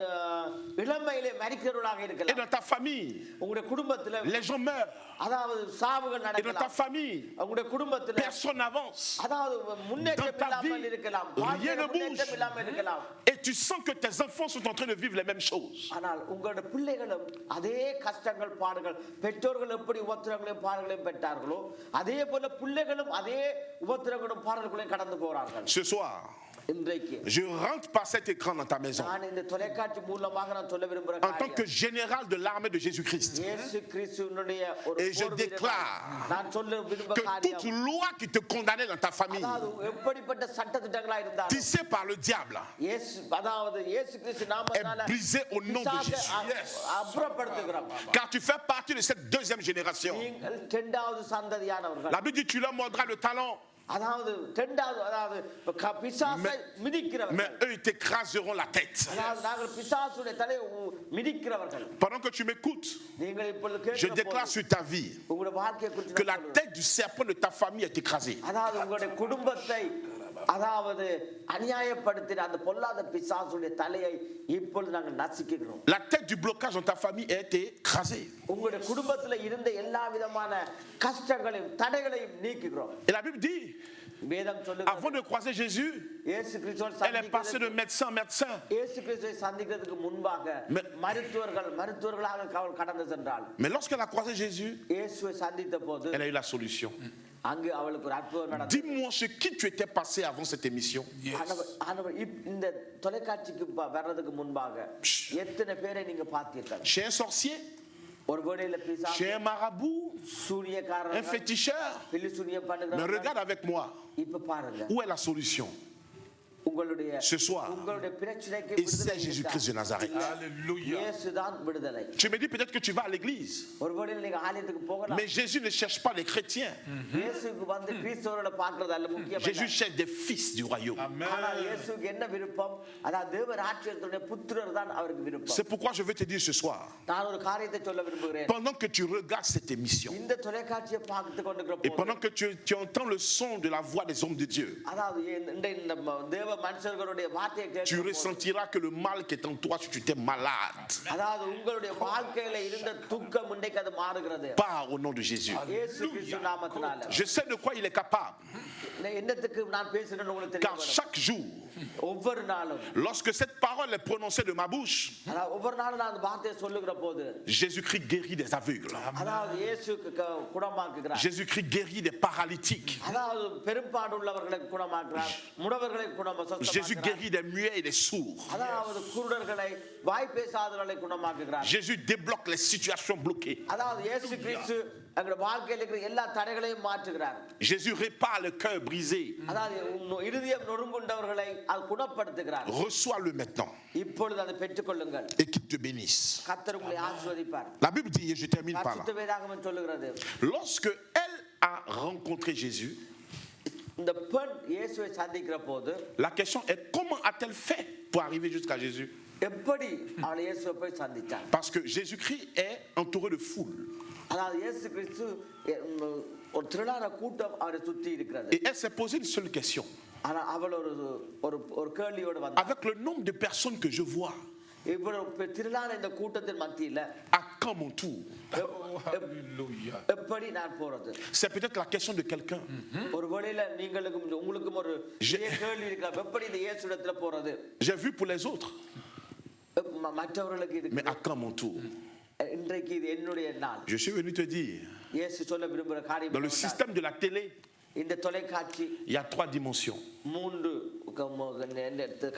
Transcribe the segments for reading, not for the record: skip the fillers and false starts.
இளமையிலே மரிக்கிறவர்களாக Et இருக்கலாம். dans ta famille, உங்களுடைய குடும்பத்திலே les gens meurent. அதாவது சாவுகள் Et dans ta நடக்கலாம். famille, உங்களுடைய குடும்பத்திலே personne n'avance. அதாவது முன்னேற்றம் Dans ta இல்லாமல் vie, இருக்கலாம். rien வாழ்க்கையில ne bouge. முன்னேற்றம் இல்லாமல் இருக்கலாம். Et tu sens que tes enfants sont en train de vivre les mêmes choses. ஆனால் உங்களுடைய பிள்ளைகளும் அதே கஷ்டங்கள் பாடுகள் பெற்றோர்கள் எப்படி உபத்திரங்களையும் பாடுகளையும் பெற்றார்களோ அதே போல பிள்ளைகளும் அதே உபத்திரங்களும் பாடல்களையும் கடந்து போறார்கள். Ce soir, இன்றைக்கு je rentre par cet écran dans ta maison நான் இந்த தொலைக்காட்சி மூலமாக நான் சொல்ல விரும்புகிற en tant que காரியம் général de l'armée de Jésus-Christ. இயேசு கிறிஸ்துவினுடைய ஒரு Et je போர் வீரனாய் déclare நான் சொல்ல விரும்புகிற Que காரியம் toute loi qui te condamnait dans ta famille, அதாவது எப்படிப்பட்ட சட்ட திட்டங்களா இருந்தாலும் tissée par le diable, இயேசு அதாவது இயேசு கிறிஸ்து நாமத்தால est brisée au nom de பிசாசை Jésus. அப்புறப்படுத்துகிறோம். Car tu fais partie de cette deuxième génération. நீங்கள் இரண்டாவது சந்ததியானவர்கள். La Bible dit tu leur mordras le talon, அதாவது இரண்டாவது அதாவது பிசாசை மிதிக்கிறவர்கள். mais eux ils t'écraseront la tête. அதாவது நாங்கள் பிசாசுடைய தலையை மிதிக்கிறவர்கள். Pendant que tu m'écoutes, நீங்கள் இப்பொழுது je déclare கேட்கிறபோது sur ta vie உங்களுடைய வாழ்க்கையை குறித்து que நான் la சொல்லுவேன். tête du serpent de ta famille est écrasée. அதாவது உங்களுடைய குடும்பத்தை அதாவது அநியாயப்படுத்தின அந்த பொல்லாத பிசாசுடைய தலையை இப்பொழுது நாங்கள் நசுக்குகிறோம். La tête du blocage dans ta famille est écrasée. உங்களுடைய குடும்பத்தில் இருந்த எல்லா விதமான கஷ்டங்களையும் தடைகளையும் நீக்குகிறோம். Et la Bible dit, வேதம் avant சொல்லுகிறது de croiser Jésus, இயேசு கிறிஸ்துவை elle est passée de médecin en médecin. இயேசு கிறிஸ்துவை சந்திக்கிறதுக்கு முன்பாக மருத்துவர்களாக அவள் கடந்து சென்றாள். Mais lorsqu'elle a croisé Jésus, இயேசுவை சந்தித்த போது elle a eu la solution. அங்கு அவளுக்கு ஒரு அற்புதம் நடந்தது. Dis-moi ce qui tu étais passé avant cette émission. இந்த தொலைக்காட்சிக்கு வர்றதுக்கு முன்பாக எத்தனை பேரை நீங்க பார்த்தீர்கள்? Chez un sorcier, ஒரு வேளையில பிசாசு chez un marabout, un சூனியக்காரர்கள் féticheur. பில்லி சூனியம் Mais பண்ணுகிறவர்கள். regarde avec moi, இப்ப பாருங்க où est la solution? உங்களுடைய Ce soir, உங்களுடைய பிரச்சனைக்கு et c'est Jésus-Christ de Nazareth. Alléluia. இயேசுதான் விடுதலை. Tu me dis peut-être que tu vas à l'église, ஒரு வேளையில நீங்க ஆலயத்துக்கு போகலாம். mais Jésus ne cherche pas les chrétiens. இயேசுக்கு வந்து கிறிஸ்தவரோட பார்க்கிறது அல்ல முக்கியம். Jésus cherche des fils du royaume. ஆனா இயேசுக்கு என்ன விருப்பம்? அதாவது தேவ ராஜ்யத்துடைய புத்திரர் தான் அவருக்கு விருப்பம். C'est pourquoi je veux te dire ce soir, நான் ஒரு காரியத்தை சொல்ல விரும்புகிறேன். pendant que tu regardes cette émission, இந்த தொலைக்காட்சியை பார்த்து கொண்டிருக்கிற et போது pendant que tu entends le son de la voix des hommes de Dieu, அதாவது இந்த தேவ மனுஷர்களுடைய வார்த்தையை tu கேட்கும் போது ressentiras que le mal qui est en toi, si tu t'es malade, அதாவது உங்களுடைய வாழ்க்கையில இருந்த துக்கம் இன்றைக்கு அது மாறுகிறது. part au nom de Jésus. இயேசு கிறிஸ்து நாமத்தினால. Je sais de quoi il est capable, என்னத்துக்கு நான் பேசுறேன்னு உங்களுக்கு car தெரியும். chaque jour, ஒவ்வொரு நாளும் lorsque cette parole est prononcée de ma bouche, அதாவது ஒவ்வொரு நாளும் நான் அந்த வார்த்தையை சொல்லுகிற போது Jésus-Christ guérit des aveugles, அதாவது இயேசு குணமாக்குகிறார். Jésus-Christ guérit des paralytiques, அதாவது பெரும்பாடு உள்ளவர்களை குணமாக்குறார், முடவர்களை Jésus சுத்தமாக்குறார். guérit des muets et des sourds, அதாவது குருடர்களை வாய் பேசாதவர்களை குணமாக்குகிறார். Jésus débloque les situations bloquées, அதாவது இயேசு கிறிஸ்து எங்களுடைய வாழ்க்கையில் இருக்கிற எல்லா தடைகளையும் மாற்றுகிறார். Jésus répare le cœur brisé. அதாவது இருதயம் நொறுங்குண்டவர்களை அது குணப்படுத்துகிறார். Reçois-le maintenant இப்பொழுது அதை பெற்றுக்கொள்ளுங்கள். et qu'il te bénisse. கர்த்தர் உங்களை ஆசீர்வதிப்பார். La Bible dit, et je termine par là, பரிசுத்த வேதாகமம் சொல்லுகிறது, lorsque elle a rencontré Jésus, இந்த பெண் இயேசுவை சந்திக்கிற போது la question est comment a-t-elle fait pour arriver jusqu'à Jésus? எப்படி அவள் இயேசுவை போய் சந்திச்சார்? Parce que Jésus-Christ est entouré de foule. அதாவது இயேசு கிறிஸ்து ஒரு திரளான கூட்டம் அவரை சுற்றி இருக்கிறது. Et elle s'est posé une seule question. ஆனா அவள் ஒரு கேள்வியோடு வந்தார். Avec le nombre de personnes que je vois, இவ்வளவு திரளான இந்த கூட்டத்தின் மத்தியில à quand mon tour? Alléluia. எப்படி நான் போறது? C'est peut-être la question de quelqu'un. ஒரு வேளையில உங்களுக்கும் ஒரு கேள்வி இருக்கலாம், எப்படி இந்த இயேசுவிடத்துல போறது? J'ai vu pour les autres, மற்றவர்களுக்கு இது mais à quand mon tour? இன்றைக்கு இது என்னுடைய நாள். Je suis venu te dire, இயேசு சொல்ல விரும்புகிற காரியம் dans le என்னவென்றால், système de la télé, இந்த தொலைக்காட்சி il y a 3 dimensions. 3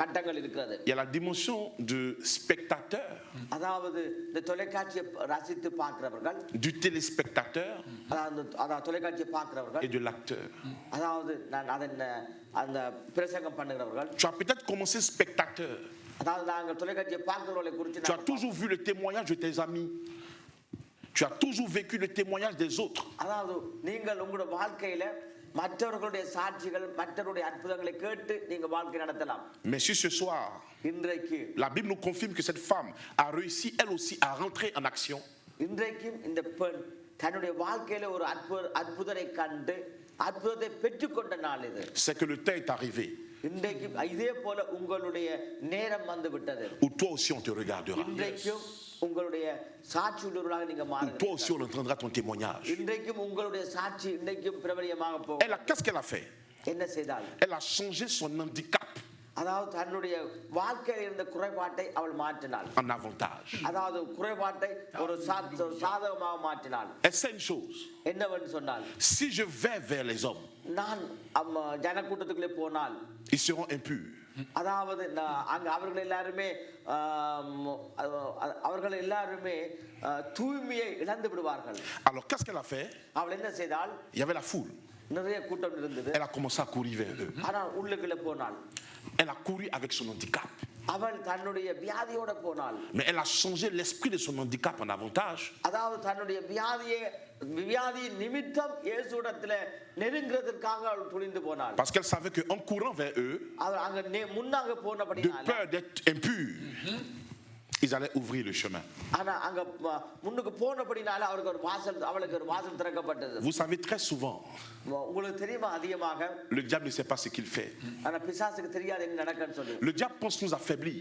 கட்டங்கள் இருக்கிறது. Il y a la dimension de spectateur, அதாவது இந்த தொலைக்காட்சியை ரசித்து பார்க்கிறவர்கள், du téléspectateur அதாவது தொலைக்காட்சியை பார்க்கிறவர்கள், et de l'acteur. அதாவது அந்த பிரசங்கம் பண்ணுகிறவர்கள். Tu as peut-être commencé spectateur. அதாவது நாங்கள் தொலைக்காட்சியை பார்க்கிறவர்களை குறித்து Tu as toujours vu le témoignage de tes amis. Tu as toujours vécu le témoignage des autres. அதாவது நீங்கள் உங்களுடைய வாழ்க்கையில மற்றவர்களுடைய சாட்சிகள், மற்றவருடைய அற்புதங்களை கேட்டு நீங்க வாழ்க்கை நடத்தலாம். Mais si ce soir, இன்றைக்கு la Bible nous confirme que cette femme a réussi elle aussi à rentrer en action, இன்றைக்கும் இந்த பெண் தன்னுடைய வாழ்க்கையில ஒரு அற்புதத்தை கண்டு அற்புதத்தை பெற்றுக்கொண்ட நாள் இது. c'est que le temps est arrivé இன்றைக்கும் இதே போல உங்களுடைய நேரம் வந்து விட்டது. Où toi aussi on te regardera. இன்றைக்கும் உங்களுடைய சாட்சி உள்ளவர்களாக நீங்க Où toi மாறுங்கள். aussi on entendra ton témoignage. இன்றைக்கும் உங்களுடைய சாட்சி இன்றைக்கும் பிரபலியமாக Qu'est-ce qu'elle a fait? என்ன செய்தால் Elle a changé son handicap அதாவது தன்னுடைய வாழ்க்கையில் இருந்த குறைபாட்டை அவள் மாற்றினாள். en avantage. அதாவது குறைபாட்டை ஒரு சாதகமாக மாற்றினாள். Elle sait une chose. என்னவென்று சொன்னால், Si je vais vers les hommes, நான் ஜனக்கூட்டத்துக்குள்ளே போனால் ils seront impurs. அதாவது அங்க அவர்கள் எல்லாருமே தூய்மையை இழந்து விடுவார்கள். Alors qu'est-ce qu'elle a fait? அவள் என்ன செய்தால், Il y avait la foule. நிறைய கூட்டம் இருந்தது. Elle a commencé à courir vers eux. ஆனால் உள்ளுக்குள்ள போனாள். Elle a couru avec son handicap. அவள் தன்னுடைய வியாதியோட போனாள். Mais elle a changé l'esprit de son handicap en avantage. அதாவது தன்னுடைய வியாதி நிமித்தம் இயேசுவிடத்துல நெருங்குறதற்காக அவள் துணிந்து போனாள். Parce qu'elle savait qu'en courant vers eux, அவள் அங்க முன்னாக de போனபடியால peur d'être impurs, ils allaient ouvrir le chemin. ஆனா அங்க முன்னுக்கு போனபடினால அவளுக்கு ஒரு வாசல் திறக்கப்பட்டது. Vous savez, très souvent, உங்களுக்கு தெரியுமா, அதிகமாக le diable ne sait pas ce qu'il fait. ஆனா பிசாசுக்கு தெரியாது என்ன நடக்குன்னு சொல்லி. Le diable pense nous affaiblir.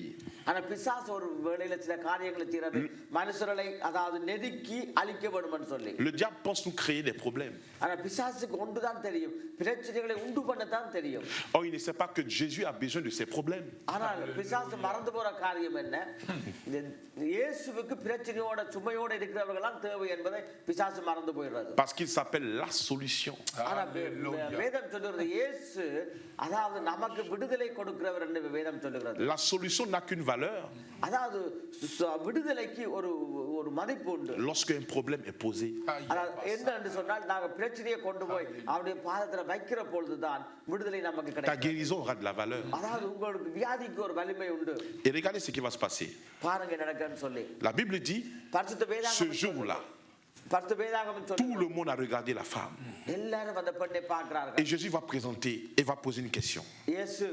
ஆனா பிசாசு ஒரு வேளையில சில காரியங்களை செய்யறது மனுஷர்களை அதாவது நெருக்கி அழிக்க வேண்டும்னு சொல்லி. Le diable pense nous créer des problèmes. ஆனா பிசாசுக்கு ஒன்றுதான் தெரியும், பிரச்சனைகளை உண்டு பண்ணத்தான் தெரியும். Or, il ne sait pas que Jésus a besoin de ces problèmes. ஆனால் பிசாசு மறந்து போற காரியம் என்ன, இயேசுவுக்கு பிரச்சனையோட சுமையோட இருக்கிறவர்களாம் தேவை என்பதை பிசாசு மறந்து போயிடுறது. Parce qu'il s'appelle la solution. ஆனா வேதம் சொல்லுகிறது இயேசு அதாவது நமக்கு விடுதலை கொடுக்கிறவர் என்று வேதம் சொல்லுகிறது. La solution n'a qu'une valeur அதாவது விடுதலைக்கு ஒரு மதிப்பு உண்டு. lorsque un problème est posé. என்ன என்று சொன்னால், நாங்க பிரச்சனையை கொண்டு போய் அவருடைய பாதத்துல வைக்கிற பொழுதுதான் விடுதலை நமக்கு Ta கிடைக்கும். guérison aura de la valeur. அதாவது உங்களுக்கு வியாதிக்கு ஒரு வலிமை உண்டு. Et regardez ce qui va se passer. பாருங்க நடக்குன்னு சொல்லி La Bible dit, பரிசுத்த ce வேதாகமம் jour-là, பரிசுத்த வேதாகமம் tout சொல்லி le monde a regardé la femme. எல்லாரும் அந்த பெண்ணை Et பார்க்கிறார்கள். Jésus va présenter et va poser une question. இயேசு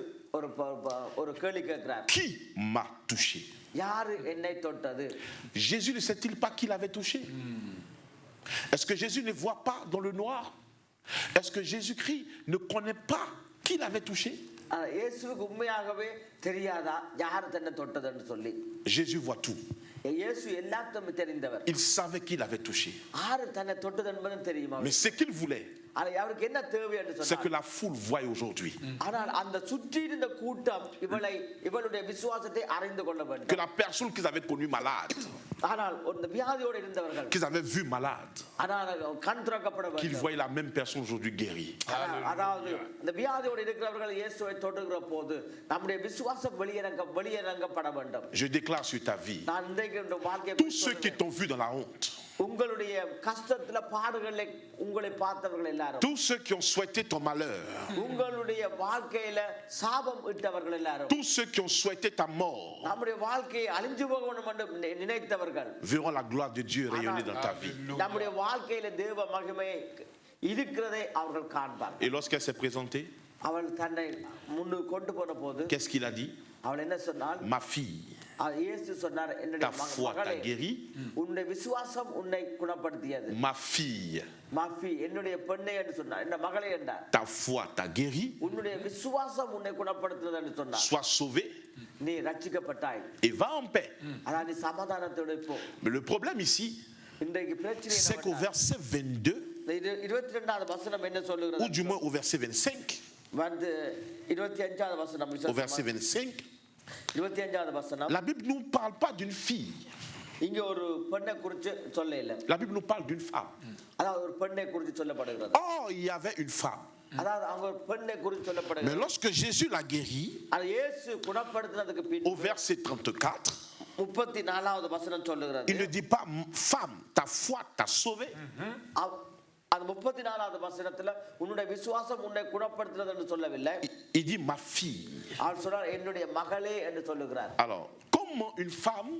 ஒரு கேள்வி கேட்கிறார். Qui m'a touché? யாரு என்னை தொட்டது? Jésus ne sait-il pas qui l'avait touché? Est-ce que Jésus ne voit pas dans le noir? Est-ce que Jésus-Christ ne connaît pas qui l'avait touché? இயேசுவுக்கு உண்மையாகவே தெரியாதா யார் தன்னை தொட்டதுன்னு சொல்லி? Jésus voit tout. இயேசு எல்லாத்தையும் தெரிந்தவர். Il savait qui l'avait touché. யார் தன்னை தொட்டது என்பது தெரியுமா? Mais ce qu'il voulait, அவருக்கு என்ன தேவை என்று c'est que சொன்னார். la foule voie aujourd'hui. ஆனால் அந்த சுற்றி இருந்த கூட்டம் இவளுடைய விசுவாசத்தை அறிந்து கொள்ள Que வேண்டும். la personne qu'ils avaient connue malade, ஆனால் அந்த வியாதியோடு இருந்தவர்கள் qu'ils avaient vue malade, ஆனால் கண் திறக்கப்பட qu'ils வேண்டும். voient la même personne aujourd'hui guérie. அதாவது அந்த வியாதியோடு இருக்கிறவர்கள் இயேசுவை தொடுகிற போது நம்முடைய விசுவாசம் வெளியரங்கப்பட வேண்டும். Je déclare sur ta vie, நான் இன்றைக்கு இந்த வாழ்க்கையை tous ceux qui t'ont vu dans la honte, உங்களுடைய கஷ்டத்துல பாடுகளை உங்களை பார்த்தவர்கள் எல்லாரும், tous ceux qui ont souhaité ton malheur, உங்களுடைய வாழ்க்கையில சாபம் இட்டவர்கள் எல்லாரும், tous ceux qui ont souhaité ta mort, நம்முடைய வாழ்க்கையை அழிஞ்சு போக வேண்டும் என்று நினைத்தவர்கள் verront la gloire de Dieu rayonner dans ta vie. நம்முடைய வாழ்க்கையில தேவ மகிமை இருக்கிறதை அவர்கள் காண்பார்கள். Et lorsqu'elle s'est présentée, அவள் தன்னை முன்னு கொண்டு போன போது qu'est-ce qu'il a dit? அவள் என்ன சொன்னாள்? Ma fille, இயேசு சொன்னார், என்னுடைய ta foi t'a மகளே, guéri. உன்னுடைய விசுவாசம் உன்னை குணப்படுத்தியது. Ma fille, மாஃபி, என்னுடைய பெண்ணே என்று சொன்னார், என்ன மகளே என்றார். ta foi t'a guéri. உன்னுடைய விசுவாசம் உன்னை குணப்படுத்தினது என்று சொன்னார். Sois sauvé நீ ரட்சிக்கப்பட்டாய், et va en paix. அதாவது நீ சமாதானத்தோட போ. Mais le problème ici, இன்றைக்கு பிரச்சனை c'est qu'au verset 22, 22வது வசனம் என்ன சொல்லுகிறது? ou du moins au verset 25, வந்து 25வது வசனம், au verset 25, 25வது வசனம், la Bible ne nous parle pas d'une fille. இங்க ஒரு பெண்ணை குறித்து சொல்ல இல்ல. La Bible nous parle d'une femme. அதாவது ஒரு பெண்ணை குறித்து சொல்லப்படுகிறது. Or, il y avait une femme. அதாவது அவங்க ஒரு பெண்ணை குறித்து Mais சொல்லப்படுகிறது. lorsque Jésus l'a guérie, அது இயேசு குணப்படுத்தினதுக்கு au பின் verset 34, 34வது வசனம் சொல்லுகிறது. il ne dit pas, femme, ta foi t'a sauvée. அது 34வது வசனத்துல உன்னுடைய விசுவாசம் உன்னை குணப்படுத்தினது என்று சொல்லவில்லை. Il dit ma fille. அவர் சொல்றார், என்னுடைய மகளே என்று சொல்லுகிறார். Alors, comment une femme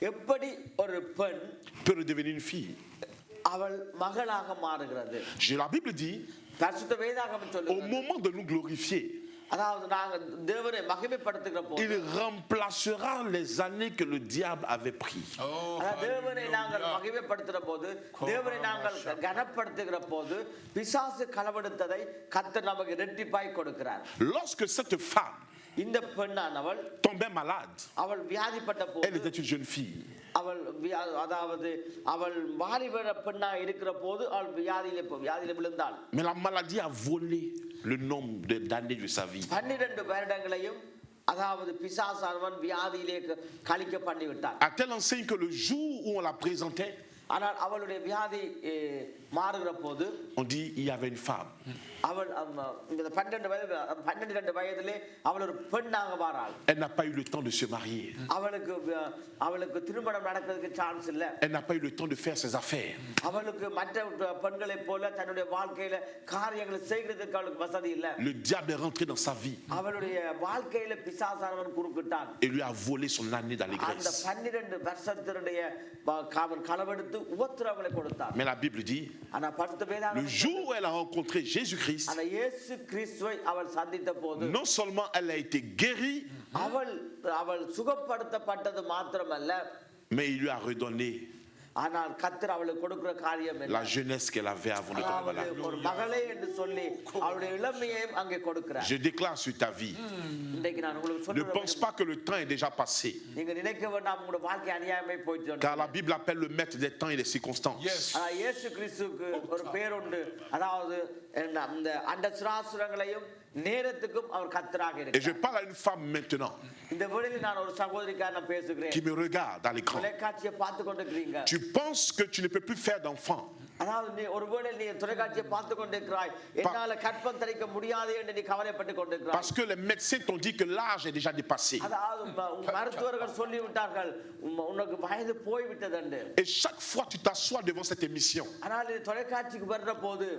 எப்படி ஒரு பெண் peut devenir une fille? அவள் மகளாக மாறுகிறது? La Bible dit, பரிசுத்த வேதாகமம் au சொல்லுகிறது, moment de nous glorifier, அதாவது நாங்கள் தேவனை மகிமைப்படுத்துகிற போது il remplacera les années que le diable avait pris. அதாவது தேவனை நாங்கள் மகிமைப்படுத்துகிற போது தேவனை நாங்கள் கனப்படுத்துகிற போது பிசாசு களவெடுத்ததை கர்த்தர் நமக்கு இரட்டிப்பாய் கொடுக்கிறார். Lorsque cette femme இந்த பெண்ணானவள் tombait malade, அவள் வியாதிப்பட்ட elle போது était une jeune fille. அவள் அதாவது அவள் வாலிப பெண்ணா இருக்கிற போது அவள் வியாதியில விழுந்தாள். Mais la maladie a volé le nombre d'années de sa vie. 12 வருடங்களையும் அதாவது பிசாசானவன் வியாதியிலே கழிக்க பண்ணி விட்டான். À telle enseigne que le jour où on la présentait, ஆனால் அவளுடைய வியாதி மாறுகிற போது on dit il y avait une femme. அவள் இந்த 12 வயதிலே அவள் ஒரு பெண்ணாக வாராள். Elle n'a pas eu le temps de se marier. அவளுக்கு திருமணம் நடக்கிறதுக்கு சான்ஸ் இல்ல. Elle n'a pas eu le temps de faire ses affaires. அவளுக்கு மற்ற பெண்களைப் போல தன்னுடைய வாழ்க்கையில காரியங்களை செய்கிறதுக்கு அவளுக்கு வசதி இல்ல. Le diable est rentré dans sa vie அவளுடைய வாழ்க்கையில பிசாசானவன் குறுக்கிட்டான். et lui a volé son année அந்த d'allégresse. 12 வருஷத்தினுடைய களவெடுத்து உபத்திரவங்களை கொடுத்தான். Mais la Bible dit, ஆனா பரிசுத்த le வேதாகமம் jour où elle a rencontré Jésus-Christ, ஆனா இயேசு கிறிஸ்துவை அவள் சந்தித்த போது non seulement elle a été guérie, அவள் சுகப்படுத்தப்பட்டது மாத்திரமல்ல, mais il lui a redonné ஆனால் கர்த்தர் அவளுக்கு கொடுக்கிற காரியம் என்ன? la jeunesse qu'elle avait avant de tomber malade. அதாவது ஒரு மகளே என்று சொல்லி அவளுடைய இளமையையும் அங்கே கொடுக்கிறார். Je déclare sur ta vie, இன்றைக்கு நான் உங்களுக்கு ne pense சொல்றேன், pas que le temps est déjà passé, நீங்க நினைக்க வேண்டாம் உங்களுடைய வாழ்க்கை அநியாயமே போயிட்டு. car la Bible appelle le maître des temps et des circonstances. ஆனா இயேசு கிறிஸ்துவுக்கு ஒரு பேர் உண்டு, அதாவது அந்த அண்ட சுராசுரங்களையும் நேரத்துக்கும் அவர் கர்த்தராக Et je இருக்கிறார். parle à une femme maintenant இந்த வேளையில் நான் ஒரு சகோதரிக்காக நான் பேசுகிறேன். qui me regarde à l'écran. தொலைக்காட்சியை பார்த்து கொண்டிருக்கிறீங்க. Tu penses que tu ne peux plus faire d'enfant அதாவது நீ ஒருவேளை நீ தொலைக்காட்சியை பார்த்து கொண்டிருக்கிறாய், என்னால கற்பம் தரிக்க முடியாது என்று நீ கவலைப்பட்டு கொண்டிருக்கிறாய். parce que les médecins t'ont dit que l'âge est déjà dépassé. அதாவது மருத்துவர்கள் சொல்லிவிட்டார்கள் உனக்கு வயது போய்விட்டது என்று. Et chaque fois tu t'assois devant cette émission ஆனால் இது தொலைக்காட்சிக்கு வர்ற போது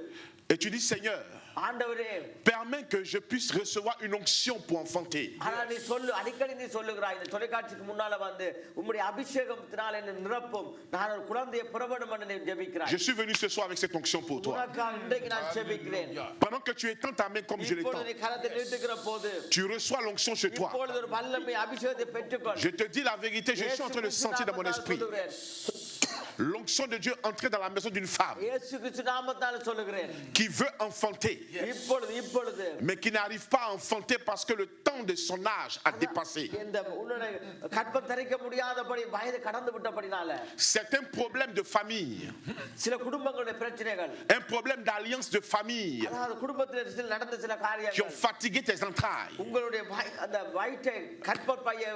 et tu dis Seigneur, ஆண்டவரே permets que je puisse recevoir une onction pour enfanter. ஆனால் நீ அடிக்கடி நீ சொல்லுகிறாய், இந்த தொலைக்காட்சிக்கு முன்னால வந்து உம்முடைய அபிஷேகத்தினால் என்னை நிரப்பும், நான் ஒரு குழந்தையை பிறவடும் என்று நீ ஜெபிக்கிறாய். Je suis venu ce soir avec cette onction pour toi. உனக்காக இன்றைக்கு நான் ஜெபிக்கிறேன். Pendant que tu étends ta main comme je இப்பொழுது l'étends, நீ கரத்தை நீட்டுகிற போது tu reçois l'onction chez toi. இப்பொழுது ஒரு வல்லமை அபிஷேகத்தை பெற்றுக்கொள். Je te dis la vérité, je suis en train de sentir dans mon esprit l'onction de Dieu entrer dans la maison d'une femme இயேசு கிறிஸ்து நாமத்தால சொல்லுகிறேன். qui veut enfanter, இப்பொழுது mais qui n'arrive pas à enfanter parce que le temps de son âge a dépassé. இந்த உன்னுடைய கற்பம் தரிக்க முடியாதபடி வயது கடந்து விட்டபடினால Certains problèmes de famille, சில குடும்பங்களுடைய பிரச்சனைகள், un problème d'alliance de famille அதாவது குடும்பத்தில் சில நடந்த சில qui ont காரியங்கள் fatigué tes entrailles. உங்களுடைய அந்த வயிற்றை கற்பப்பையை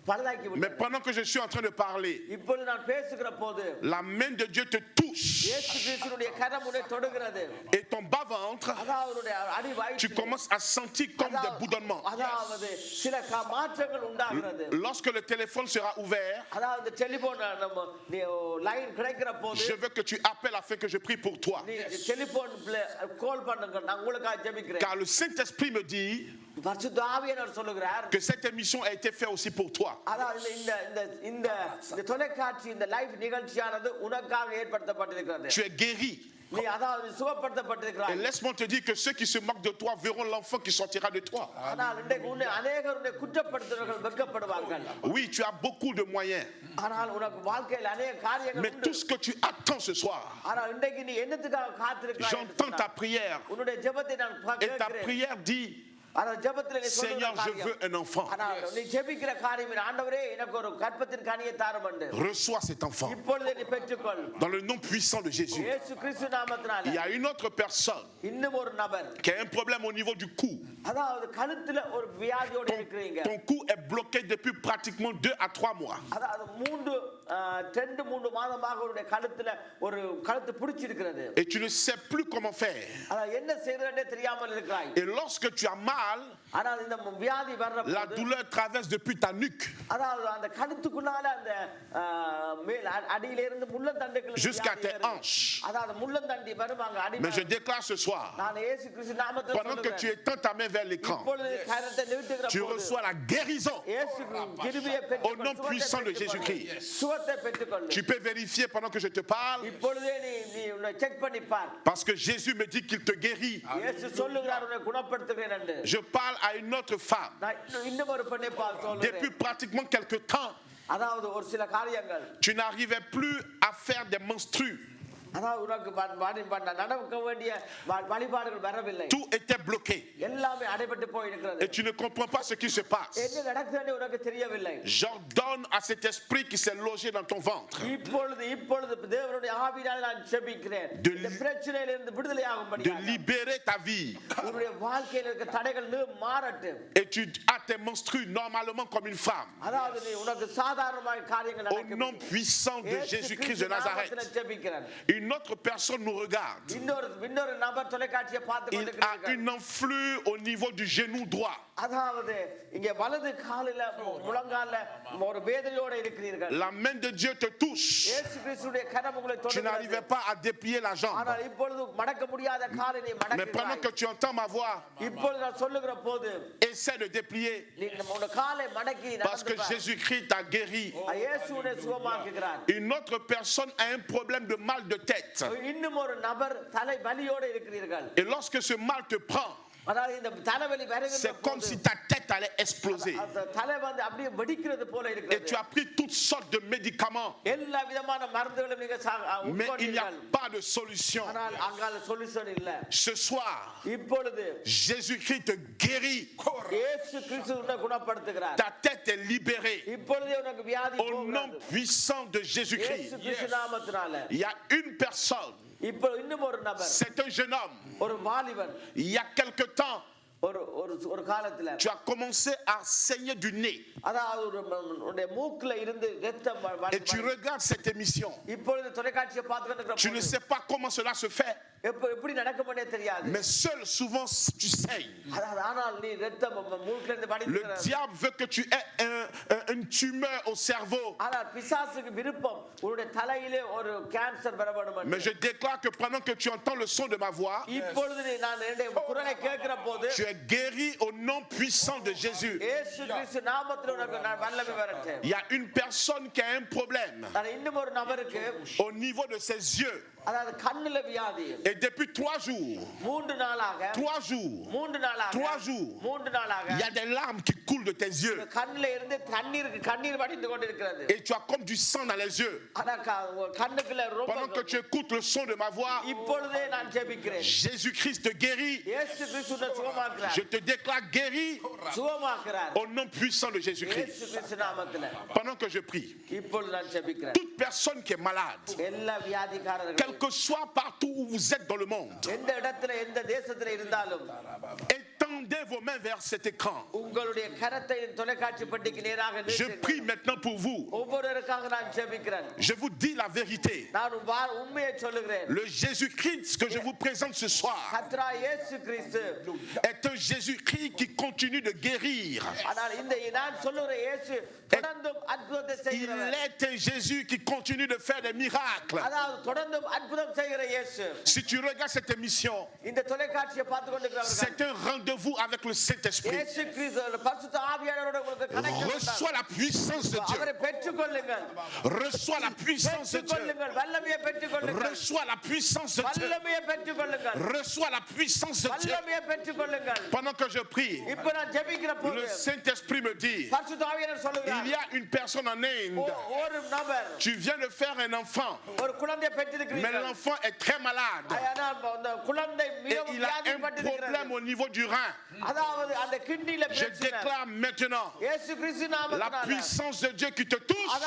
பழுதாக்கி Mais விட்டது. pendant que je suis en train de parler, இப்பொழுது நான் பேசுகிற போது la main de Dieu te touche இயேசு கிறிஸ்துவினுடைய கரம் உன்னை தொடுகிறது. et ton bas-ventre, அதாவது உன்னுடைய அடி tu வயிற்றில் commences à sentir comme des bourdonnements. அதாவது சில மாற்றங்கள் உண்டாகிறது. Lorsque le téléphone sera ouvert, அதாவது டெலிபோன் நம்ம லைன் கிடைக்கிற போது je veux que tu appelles afin que je prie pour toi. நீ டெலிபோன்ல கால் பண்ணுங்க, நான் உங்களுக்காக ஜெபிக்கிறேன். Car le Saint-Esprit me dit பரிசுத்த ஆவியானவர் சொல்லுகிறார், que cette émission a été faite aussi pour toi. அதாவது இந்த தொலைக்காட்சி இந்த லைவ் நிகழ்ச்சியானது உனக்காக ஏற்படுத்தப்பட்டிருக்கிறது. Tu es guéri. நீ அதாவது Et சுகப்படுத்தப்பட்டிருக்கிறாய். laisse-moi te dire que ceux qui se moquent de toi verront l'enfant qui sortira de toi. ஆனால் இன்றைக்கு உன்னை அநேகர் உன்னை குற்றப்படுத்துகிறவர்கள் வெட்கப்படுவார்கள். Oui, tu as beaucoup de moyens. ஆனால் உனக்கு வாழ்க்கையில் அநேக காரியங்கள் Mais உண்டு. tout ce que tu attends ce soir, ஆனால் இன்றைக்கு நீ என்னத்துக்காக காத்திருக்கிறாய் என்று j'entends ta சொன்னார். prière. உன்னுடைய ஜெபத்தை நான் Et ta கேட்கிறேன். prière dit, ஆனால் ஜெபத்தில் நீ சொல்லுகிற Seigneur, je காரியம். veux un enfant. ஆனால் நீ ஜெபிக்கிற காரியம் என்ன? ஆண்டவரே எனக்கு ஒரு கற்பத்தின் கனியை தாரும் என்று. Reçois cet enfant. இப்பொழுது நீ பெற்றுக்கொள். Dans le nom puissant de Jésus. இயேசு கிறிஸ்து நாமத்தினால. Il y a une autre personne இன்னும் ஒரு நபர், qui a un problème au niveau du cou. அதாவது கழுத்துல ஒரு வியாதியோட இருக்கிறீங்க. Ton cou est bloqué depuis pratiquement 2 à 3 mois. அதாவது 3 மாதமாக உன்னுடைய கழுத்துல ஒரு கழுத்து பிடிச்சிருக்கிறது. Et tu ne sais plus comment faire. அதாவது என்ன செய்யறதுன்னே தெரியாமல் இருக்கிறாய். Et lorsque tu as mal, ஆனால் இந்த வியாதி வர்ற la போது douleur traverse depuis ta nuque அதாவது அந்த கழுத்துக்குள்ளால அந்த மேல் அடியில இருந்து முள்ளந்தண்டுகள் jusqu'à tes hanches. அதாவது முள்ளந்தண்டி வருவாங்க அடி. Mais je déclare ce soir, நான் இயேசு கிறிஸ்து நாமத்தில் pendant que tu சொல்லுகிறேன். étends ta main vers l'écran, இப்பொழுது கரத்தை நீட்டுகிற tu போது reçois la guérison இயேசு கிருபையை au nom puissant de பெற்றுக்கொள். Jésus-Christ. சுகத்தை பெற்றுக்கொள்ளு. Tu peux vérifier pendant que je te parle. இப்பொழுதே நீ உன்னை செக் பண்ணி பார். Parce que Jésus me dit qu'il te guérit. இயேசு சொல்லுகிறார் உன்னை குணப்படுத்துகிறேன் என்று. Je parle à une autre femme. நான் இன்னும் ஒரு பெண்ணை பார்த்து சொல்றேன். Depuis pratiquement quelque temps, அதாவது ஒரு சில காரியங்கள் tu n'arrivais plus à faire des menstrues. அதாவது உனக்கு நடக்க வேண்டிய வழிபாடுகள் வரவில்லை. Tout était bloqué. எல்லாமே அடைபட்டு போய் இருக்கிறது. Et tu ne comprends pas ce qui se passe. என்ன நடக்குதுன்னு உனக்கு தெரியவில்லை. J'ordonne à cet esprit qui s'est logé dans ton ventre இப்பொழுது தேவனுடைய ஆவியால் நான் ஜெபிக்கிறேன். இந்த பிரச்சனையிலிருந்து விடுதலையாகும்படி. de libérer ta vie. உன்னுடைய வாழ்க்கையில் இருக்க தடைகள் மாறட்டும். Et tu as tes menstrues normalement comme une femme. அதாவது நீ உனக்கு சாதாரணமான காரியங்கள் Au nom puissant de Jésus-Christ de Nazareth. Une autre personne nous regarde. Il a une enflure au niveau du genou droit. La main de Dieu te touche. Tu n'arrivais pas à déplier la jambe. Mais pendant que tu entends ma voix, essaie de déplier. Parce que Jésus-Christ t'a guéri. Une autre personne a un problème de mal de tête. Et lorsque ce mal te prend, c'est comme si ta tête allait exploser. Et tu as pris toutes sortes de médicaments. Mais il n'y a pas de solution. Ce soir, Jésus-Christ te guérit. Ta tête est libérée. Au nom puissant de Jésus-Christ. Il y a une personne. C'est un jeune homme. Il y a quelque temps, tu as commencé à saigner du nez. Et tu regardes cette émission. Tu ne sais pas comment cela se fait. Mais seul souvent tu saignes. Le diable veut que tu aies une tumeur au cerveau. Mais je déclare que pendant que tu entends le son de ma voix, tu es guéri au nom puissant de Jésus. Il y a une personne qui a un problème au niveau de ses yeux. Et depuis 3 jours, il y a des larmes qui coulent de tes yeux. Et tu as comme du sang dans les yeux. Pendant que tu écoutes le son de ma voix, Jésus-Christ te guérit. Je te déclare guéri au nom puissant de Jésus-Christ. Pendant que je prie, toute personne qui est malade, quel que soit partout où vous êtes dans le monde, étendez vos mains vers cet écran. Je prie maintenant pour vous. Je vous dis la vérité. Le Jésus-Christ que je vous présente ce soir est un Jésus-Christ qui continue de guérir. Il est un Jésus qui continue de faire des miracles. Si tu regardes cette émission, c'est un rendez-vous avec le Saint-Esprit. Reçois la puissance de Dieu. Reçois la puissance de Dieu. Reçois la puissance de Dieu. Reçois la puissance de Dieu. Pendant que je prie, le Saint-Esprit me dit, il y a une personne en Inde. Tu viens de faire un enfant, mais l'enfant est très malade. Et il a un problème au niveau du rein. Je déclare maintenant la puissance de Dieu qui te touche.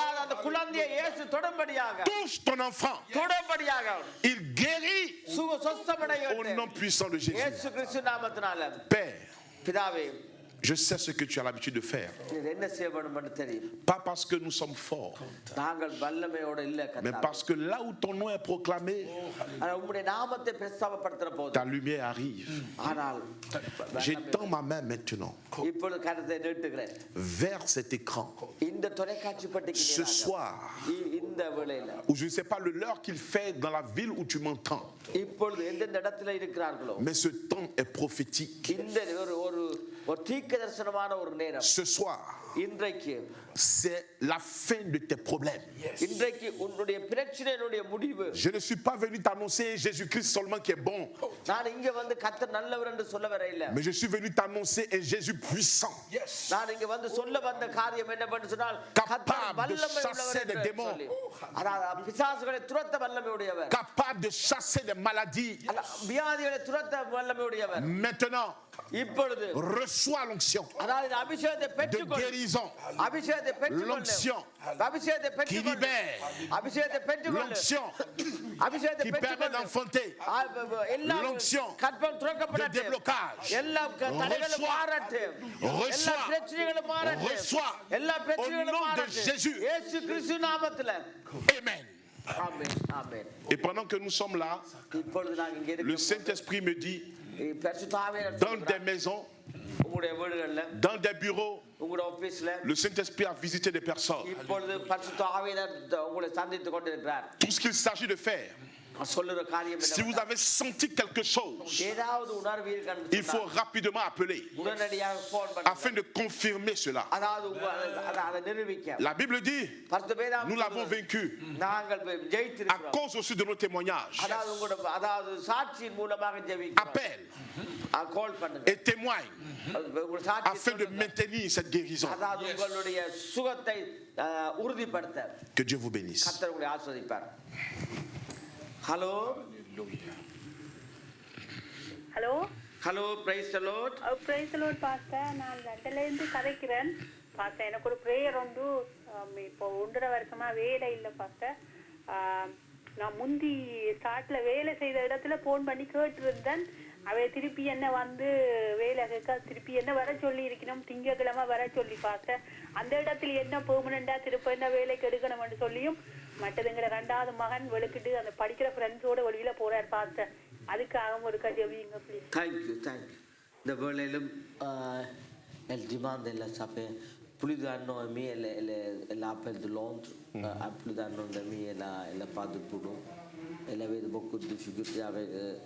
Touche ton enfant. Il guérit au nom puissant de Jésus. Père, je sais ce que tu as l'habitude de faire. Pas parce que nous sommes forts, mais parce que là où ton nom est proclamé, ta lumière arrive. J'étends ma main maintenant vers cet écran. Ce soir, ou je ne sais pas l'heure qu'il fait dans la ville où tu m'entends, mais ce temps est prophétique. Ce soir, இன்றைக்கு c'est la fin de tes problèmes. இன்றைக்கு உன்னுடைய பிரச்சனையினுடைய முடிவு. Je ne suis pas venu t'annoncer Jésus-Christ seulement qui est bon. நான் இங்க வந்து கர்த்தர் நல்லவர் என்று சொல்ல வரல. Mais je suis venu t'annoncer un Jésus puissant. நான் இங்க வந்து சொல்ல வந்த காரியம் என்னவென்று சொன்னால் Capable de chasser des démons. அதாவது பிசாசுகளை துரத்த வல்லமை உடையவர். Capable de chasser des maladies. வியாதிகளை துரத்த வல்லமை உடையவர். Maintenant, இப்பொழுது reçois l'onction அதாவது அபிஷேகத்தை de பெற்றுக்கொள். guérison. அபிஷேகத்தை பெற்றுக்கொள். L'onction அபிஷேகத்தை qui பெற்றுக்கொள். libère. அபிஷேகத்தை பெற்றுக்கொள். L'onction அபிஷேகத்தை qui permet பெற்றுக்கொள். d'enfanter. L'onction கற்பம் de துறக்கப்படட்டும். déblocage. எல்லா தடைகளும் மாறட்டும். எல்லா பிரச்சனைகளும் மாறட்டும். Reçois எல்லா au பிரச்சனைகளும் nom de மாறட்டும். Jésus. இயேசு கிறிஸ்து நாமத்திலே. Amen. ஆமென். ஆமென். Et pendant que nous sommes là, இப்பொழுது நாங்க இங்க le இருக்கிறோம். Saint-Esprit me dit, பரிசுத்த ஆவியானவர் dans des maisons, உங்களுடைய வீடுகள்ல, dans des bureaux, உங்களுடைய ஆபீஸ்ல le Saint-Esprit a visité des personnes. இப்பொழுது பரிசுத்த ஆவியானவர் உங்களை சந்தித்துக் கொண்டிருக்கிறார். Tout ce qu'il s'agit de faire, சொல்லுற காரியம் si vous avez senti quelque chose, ஏதாவது உணர்வு il இருக்குன்னு faut rapidement appeler உடனடியாக போன் பண்ணுங்க. afin de confirmer cela. அதாவது அதை நிரூபிக்க. La Bible dit, பரிசுத்த வேதாகம் nous l'avons vaincu நாங்கள் à ஜெயித்திருக்கிறோம். cause aussi de nos témoignages. அதாவது உங்களோட அதாவது சாட்சியின் மூலமாக ஜெயிக்கிறோம். Appelle கால் பண்ணுங்க. et témoigne உங்கள் சாட்சி afin de maintenir cette guérison. அதாவது உங்களுடைய சுகத்தை உறுதிப்படுத்த. Que Dieu vous bénisse. கர்த்தர் உங்களை ஆசீர்வதிப்பார். Hello hello hello praise the Lord. Praise the Lord pastor. நான் லண்டன்லேருந்து கதைக்கிறேன் பாஸ்டர். எனக்கு ஒரு ப்ரேயர் உண்டு. இப்போ 1.5 வருஷமா வேலை இல்லை பாஸ்டர். நான் முந்தி ஸ்டார்ட்ல வேலை செய்த இடத்துல ஃபோன் பண்ணி கேட்டிருந்தேன். அவை திருப்பி என்ன வந்து வேலை கேட்க திருப்பி என்ன வர சொல்லி இருக்கணும், திங்கக்கிழமை வர சொல்லி பாஸ்டர். அந்த இடத்துல என்ன பெர்மனண்டா திருப்ப என்ன வேலைக்கு எடுக்கணும்னு சொல்லியும் மற்றதுங்கிற 2வது மகன் வெளுக்கிட்டு அந்த படிக்கிற ஃப்ரெண்ட்ஸோட வெளியில போறார் பாஸ்டர். அதுக்காக ஒரு கஜவிங்க ப்ளீஸ். Thank you thank you. இந்த வேளையிலும் el demande della sapere plus d'un an et demi elle appelle de Londres. Plus d'un an et demi elle a pas de boulot. Elle avait beaucoup de difficultés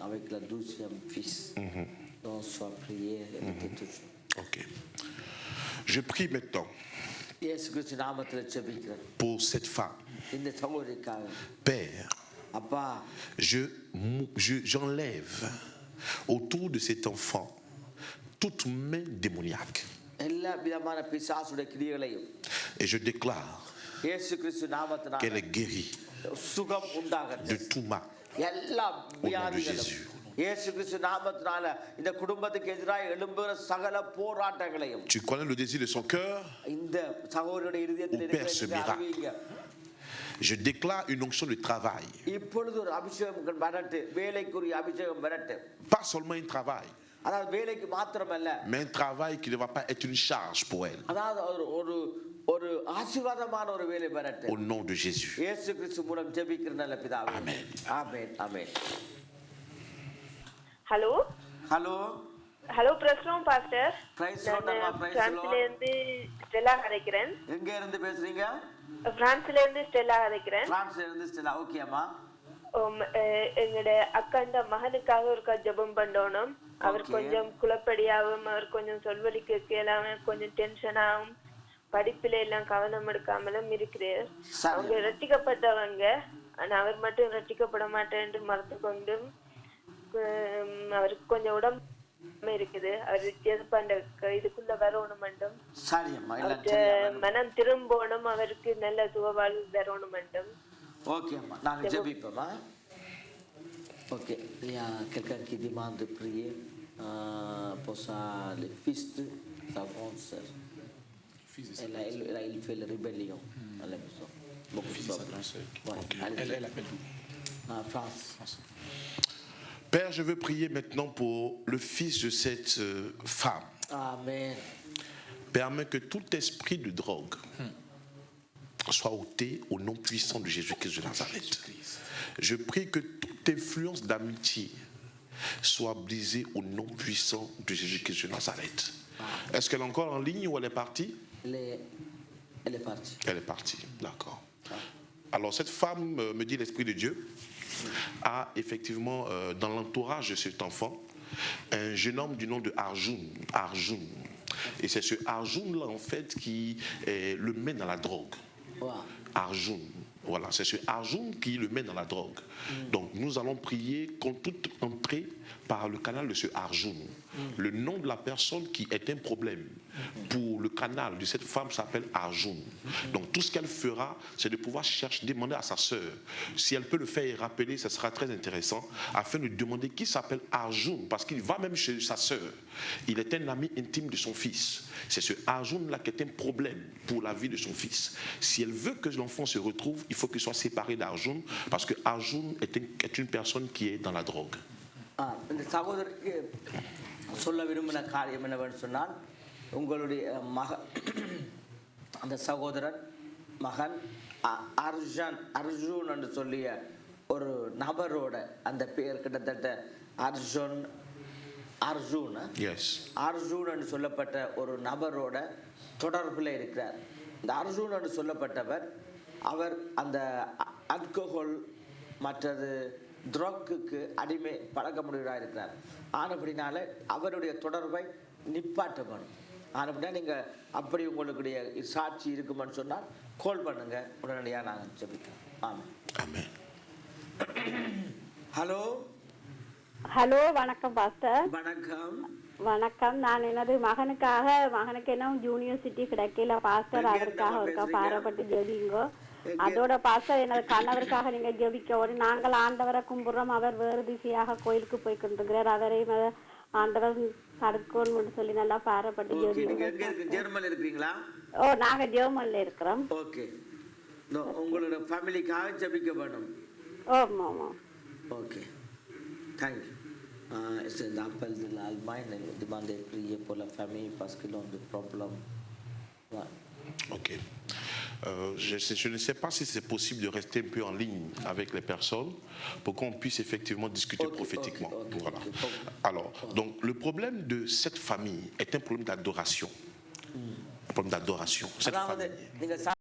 avec la 12e fils. Donc soit prié, elle était toujours. Ok. Je prie maintenant இயேசு கிறிஸ்து நாமத்தில் ஜெபிக்கிறேன். pour cette femme. இந்த சகோதரிக்காக. Père, அப்பா, j'enlève autour de cet enfant toute main démoniaque. எல்லா விதமான பிசாசுடைய கிரியைகளையும் Et je déclare இயேசு கிறிஸ்து நாமத்தினால qu'elle est guérie சுகம் உண்டாகட்டும். de tout mal. எல்லா வியாதிகளும் Jésus. இயேசு கிறிஸ்து நாமத்தினால இந்த குடும்பத்துக்கு எதிராக எழும்புகிற சகல போராட்டங்களையும் Tu connais le désir de son cœur? இந்த சகோதரனுடைய இருதயத்தில் Opère ce இருக்கிற miracle. அறிவிங்க. Je déclare une onction de travail. இப்பொழுது ஒரு அபிஷேகம் வரட்டு, வேலைக்குரிய அபிஷேகம் வரட்டு. Pas seulement un travail, அதாவது வேலைக்கு மாத்திரமல்ல, mais un travail qui ne va pas être une charge pour elle. அதாவது ஒரு ஒரு ஆசீர்வாதமான ஒரு வேலை வரட்டு. Au nom de Jésus. இயேசு கிறிஸ்து மூலம் ஜெபிக்கிற நல்ல பிதாவே. Amen. ஆமென். ஆமென். ஹலோ ஹலோ ஹலோ பிரஸ்லம் பாஸ்டர். பிரைஸ் லார்ட் அம்மா. பிரைஸ் பிரான்ஸ்ல லார்ட். இருந்து ஸ்டெல்லா கதைக்கிறேன். எங்க இருந்து பேசுறீங்க? பிரான்ஸ்ல இருந்து ஸ்டெல்லா கதைக்கிறேன். பிரான்ஸ்ல இருந்து ஸ்டெல்லா. ஓகே அம்மா. எங்களோட அக்காண்ட மகனுக்காக ஒரு ஜெபம் பண்ணணும். அவர் கொஞ்சம் குழப்படியாகவும், அவர் கொஞ்சம் சொல்வழி கேட்கலாம, கொஞ்சம் டென்ஷனாகவும், படிப்பில எல்லாம் கவனம் எடுக்காமலும் இருக்கிறார். அவங்க ரட்சிக்கப்பட்டவங்க, ஆனா அவர் மட்டும் ரட்சிக்கப்பட மாட்டேன் என்று மறுத்து கொண்டும் அவருக்கு கொஞ்சம் உடம்பு இருக்குது. அவர் இதுக்குள்ள வரணும் வேண்டும். மனம் திரும்பணும், அவருக்கு நல்ல சுகவாழ்வு தரணும் வேண்டும். ஓகே அம்மா, நாங்க ஜெபிப்போமா? Okay. Il y a quelqu'un qui demande de prier pour le fils de sa grande sœur. Il fait la rébellion à la maison. Beaucoup de choses. Elle appelle d'où? France. Père, je veux prier maintenant pour le fils de cette femme. Amen. Permets que tout esprit de drogue soit ôté au nom puissant de Jésus-Christ de Nazareth. Je prie que toute influence d'amitié soit brisée au nom puissant de Jésus-Christ de Nazareth. Est-ce qu'elle est encore en ligne ou elle est partie? Elle est partie. Elle est partie, d'accord. Alors cette femme, me dit l'Esprit de Dieu, a effectivement dans l'entourage de cet enfant un jeune homme du nom de Arjun. Et c'est ce Arjun-là, en fait, qui le met dans la drogue. Wow. Arjun. Voilà, c'est ce Arjun qui le met dans la drogue. Donc nous allons prier contre toute entrée par le canal de ce Arjun. Le nom de la personne qui est un problème pour le canal de cette femme s'appelle Arjun. Donc tout ce qu'elle fera, c'est de pouvoir chercher, demander à sa sœur. Si elle peut le faire et rappeler, ce sera très intéressant, afin de demander qui s'appelle Arjun, parce qu'il va même chez sa sœur. Il est un ami intime de son fils. C'est ce Arjun-là qui est un problème pour la vie de son fils. Si elle veut que l'enfant se retrouve, il faut qu'il soit séparé d'Arjun, parce que Arjun est une personne qui est dans la drogue. இந்த சகோதரருக்கு சொல்ல விரும்பின காரியம் என்னவென்று சொன்னால் உங்களுடைய அந்த சகோதரன் மகன் அர்ஜுன் என்று சொல்லிய ஒரு நபரோட அந்த பெயர் கிட்டத்தட்ட அர்ஜுன் என்று சொல்லப்பட்ட ஒரு நபரோட தொடர்பில் இருக்கிறார். இந்த அர்ஜுன் என்று சொல்லப்பட்டவர் அவர் அந்த ஆல்கஹால் மற்றது ட்ரக்குக்கு அடிமை பழக்க முடிவராக இருக்கிறார். ஆனப்படினால அவருடைய தொடர்பை நிப்பாட்டப்படும். ஆனப்படினா நீங்கள் அப்படி உங்களுடைய சாட்சி இருக்குமென்னு சொன்னால் கால் பண்ணுங்க, உடனடியாக நாங்கள் ஜெபிக்கிறோம். ஆமென். ஹலோ, வணக்கம் பாஸ்டர். வணக்கம். நான் எனது மகனுக்கு என்ன யூனிவர்சிட்டி கிடைக்கல பாஸ்டர், அதற்காக ஒருக்கா பாரப்பட்டு ஜெபிங்கோ. அதோட பாஸ்டர் எனது கணவருக்காக நீங்க ஜெபிக்க. நாங்கள் ஆண்டவரை கும்பிடுறோம், அவர் வேறு திசையாக கோயிலுக்கு போய் கொண்டிருக்கிறார். அவரை ஆண்டவர் தடுக்கணும்னு சொல்லி நல்லா பாரப்பட்டு ஜெபிங்க. ஜெர்மன்ல இருக்கீங்களா? ஓ, நாங்க ஜெர்மன்ல இருக்கிறோம். ஓகே, உங்களோட ஃபேமிலிக்காக ஜெபிக்க வேணும். ஆமா. Ok, thank you. C'est l'appel de l'Allemagne, demandez de prier pour la famille parce qu'ils ont des problèmes. Ouais. Ok. Je ne sais pas si c'est possible de rester un peu en ligne avec les personnes pour qu'on puisse effectivement discuter prophétiquement. Voilà. Alors, donc le problème de cette famille est un problème d'adoration. Un problème d'adoration. Cette famille.